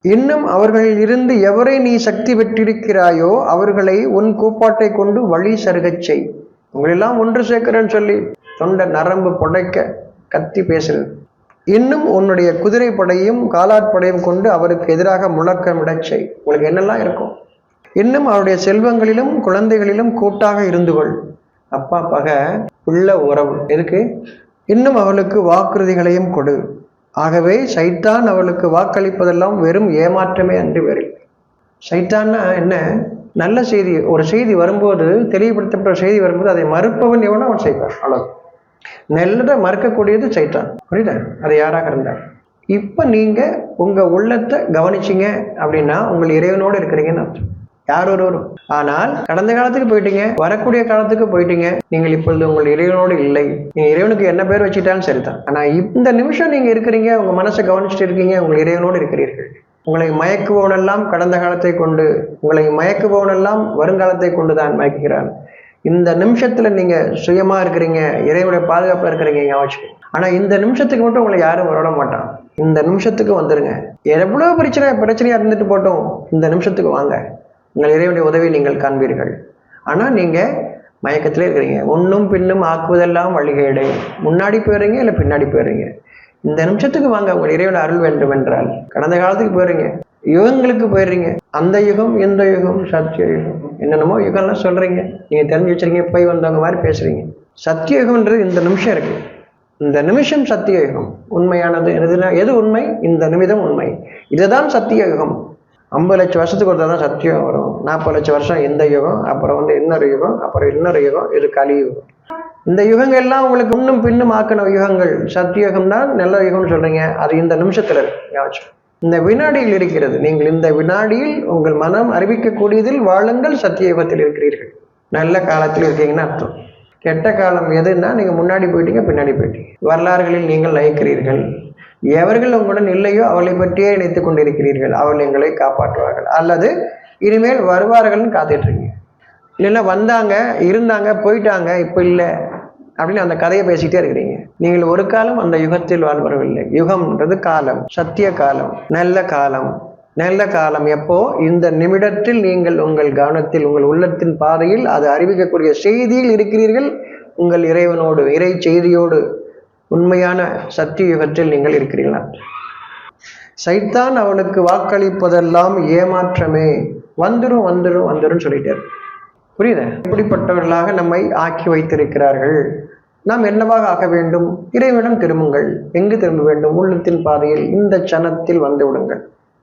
இன்னும் அவர்களில் இருந்து எவரை நீ சக்தி பெற்றிருக்கிறாயோ அவர்களை உன் கூப்பாட்டை கொண்டு வழி சருகச் செய். உங்களெல்லாம் ஒன்று சேர்க்கிறேன்னு சொல்லி தொண்டை நரம்பு புடைக்க கத்தி பேசுறது. இன்னும் உன்னுடைய குதிரை படையும் காலாட்படையும் கொண்டு அவருக்கு எதிராக முழக்கமிடச் செய். உங்களுக்கு என்னெல்லாம் இருக்கும். இன்னும் அவருடைய செல்வங்களிலும் குழந்தைகளிலும் கூட்டாக இருந்து கொள். அப்பா பகை உள்ள உறவு எதுக்கு. இன்னும் அவளுக்கு வாக்குறுதிகளையும் கொடு. ஆகவே சைத்தான் அவளுக்கு வாக்களிப்பதெல்லாம் வெறும் ஏமாற்றமே அன்றி வேறில்லை. சைத்தான்னா என்ன, நல்ல செய்தி ஒரு செய்தி வரும்போது, தெளிவுபடுத்தப்பட்ட செய்தி வரும்போது அதை மறுப்பவன் எவனோ அவன் செய்வான். அவ்வளவு நல்லதை மறுக்கக்கூடியது சைத்தான். புரியுதா? அது யாராக இருந்தால். இப்போ நீங்க உங்க உள்ளத்தை கவனிச்சிங்க அப்படின்னா உங்கள் இறைவனோடு இருக்கிறீங்கன்னு அர்த்தம். யார் ஒருவரும். ஆனால் கடந்த காலத்துக்கு போயிட்டீங்க, வரக்கூடிய காலத்துக்கு போயிட்டீங்க, நீங்கள் இப்பொழுது உங்கள் இறைவனோடு இல்லை. நீங்க இறைவனுக்கு என்ன பேர் வச்சுட்டாலும் சரிதான். ஆனா இந்த நிமிஷம் நீங்க இருக்கிறீங்க, உங்க மனசை கவனிச்சுட்டு இருக்கீங்க, உங்கள் இறைவனோடு இருக்கிறீர்கள். உங்களை மயக்குபவனெல்லாம் கடந்த காலத்தை கொண்டு, உங்களை மயக்குபவனெல்லாம் வருங்காலத்தை கொண்டு தான் மயக்குகிறான். இந்த நிமிஷத்துல நீங்க சுயமா இருக்கிறீங்க, இறைவனுடைய பாதுகாப்பா இருக்கிறீங்க ஞாபகம். ஆனா இந்த நிமிஷத்துக்கு மட்டும் உங்களை யாரும் வர மாட்டான். இந்த நிமிஷத்துக்கு வந்துருங்க. எவ்வளவு பிரச்சனையா இருந்துட்டு போட்டோம், இந்த நிமிஷத்துக்கு வாங்க. உங்கள் இறைவனுடைய உதவி நீங்கள் காண்பீர்கள். ஆனால் நீங்கள் மயக்கத்திலே இருக்கிறீங்க. முன்னும் பின்னும் ஆக்குவதெல்லாம் வழிகேடு. முன்னாடி போயிடுறீங்க இல்லை பின்னாடி போயிடுறீங்க. இந்த நிமிஷத்துக்கு வாங்க. உங்கள் இறைவன் அருள் வேண்டும் என்றால் கடந்த காலத்துக்கு போயிடுறீங்க, யுகங்களுக்கு போயிடுறீங்க. அந்த யுகம், இந்த யுகம், சத்திய யுகம், என்னென்னமோ யுகம்லாம் சொல்கிறீங்க. நீங்கள் தெரிஞ்சு வச்சுருங்க, போய் வந்தவங்க மாதிரி பேசுகிறீங்க. சத்திய யுகம்ன்றது இந்த நிமிஷம் இருக்கு. இந்த நிமிஷம் சத்திய யுகம். உண்மையானது எது உண்மை? இந்த நிமிடம் உண்மை. இதுதான் சத்திய யுகம். 50 லட்சம் வருஷத்துக்கு ஒருத்தர் தான் சத்தியம் வரும். 40 லட்சம் வருஷம் இந்த யுகம், அப்புறம் இன்னொரு யுகம், அப்புறம் இன்னொரு யுகம், இது கலியுகம். இந்த யுகங்கள் எல்லாம் உங்களுக்கு முன்னும் பின்னும் ஆக்கின யுகங்கள். சத்திய யுகம் தான் நல்ல யுகம்னு சொல்றீங்க. அது இந்த நிமிஷத்துல இருக்கு. இந்த வினாடியில் இருக்கிறது. நீங்கள் இந்த வினாடியில் உங்கள் மனம் அறிவிக்கக்கூடியதில் வாழுங்கள். சத்திய யுகத்தில் இருக்கிறீர்கள். நல்ல காலத்தில் இருக்கீங்கன்னு அர்த்தம். கெட்ட காலம் எதுன்னா நீங்க முன்னாடி போயிட்டீங்க, பின்னாடி போயிட்டீங்க. வரலாறுகளில் நீங்கள் லயிக்கிறீர்கள். எவர்கள் உங்களுடன் இல்லையோ அவளை பற்றியே நினைத்துக் கொண்டிருக்கிறீர்கள். அவள் எங்களை காப்பாற்றுவார்கள் அல்லது இனிமேல் வருவார்கள்னு காத்துட்டு இருக்கீங்க. இல்லைன்னா வந்தாங்க, இருந்தாங்க, போயிட்டாங்க, இப்போ இல்லை அப்படின்னு அந்த கதையை பேசிக்கிட்டே இருக்கிறீங்க. நீங்கள் ஒரு காலம் அந்த யுகத்தில் வாழ்வரவில்லை. யுகம்ன்றது காலம், சத்திய காலம், நல்ல காலம். நல்ல காலம் எப்போ? இந்த நிமிடத்தில் நீங்கள் உங்கள் கவனத்தில், உங்கள் உள்ளத்தின் பாதையில் அது அறிவிக்கக்கூடிய செய்தியில் இருக்கிறீர்கள். உங்கள் இறைவனோடு, இறை செய்தியோடு, உண்மையான சத்திய யுகத்தில் நீங்கள் இருக்கிறீர்களா? சைத்தான் அவனுக்கு வாக்களிப்பதெல்லாம் ஏமாற்றமே. வந்துரும் வந்துரும் வந்துரும் சொல்லிட்டார். புரியுதா? இப்படிப்பட்டவர்களாக நம்மை ஆக்கி வைத்திருக்கிறார்கள். நாம் என்னவாக ஆக வேண்டும்? இறைவனிடம் திரும்புங்கள். எங்கு திரும்ப வேண்டும்? உள்ளத்தின் பாதையில் இந்த சனத்தில் வந்து விடுங்கள்.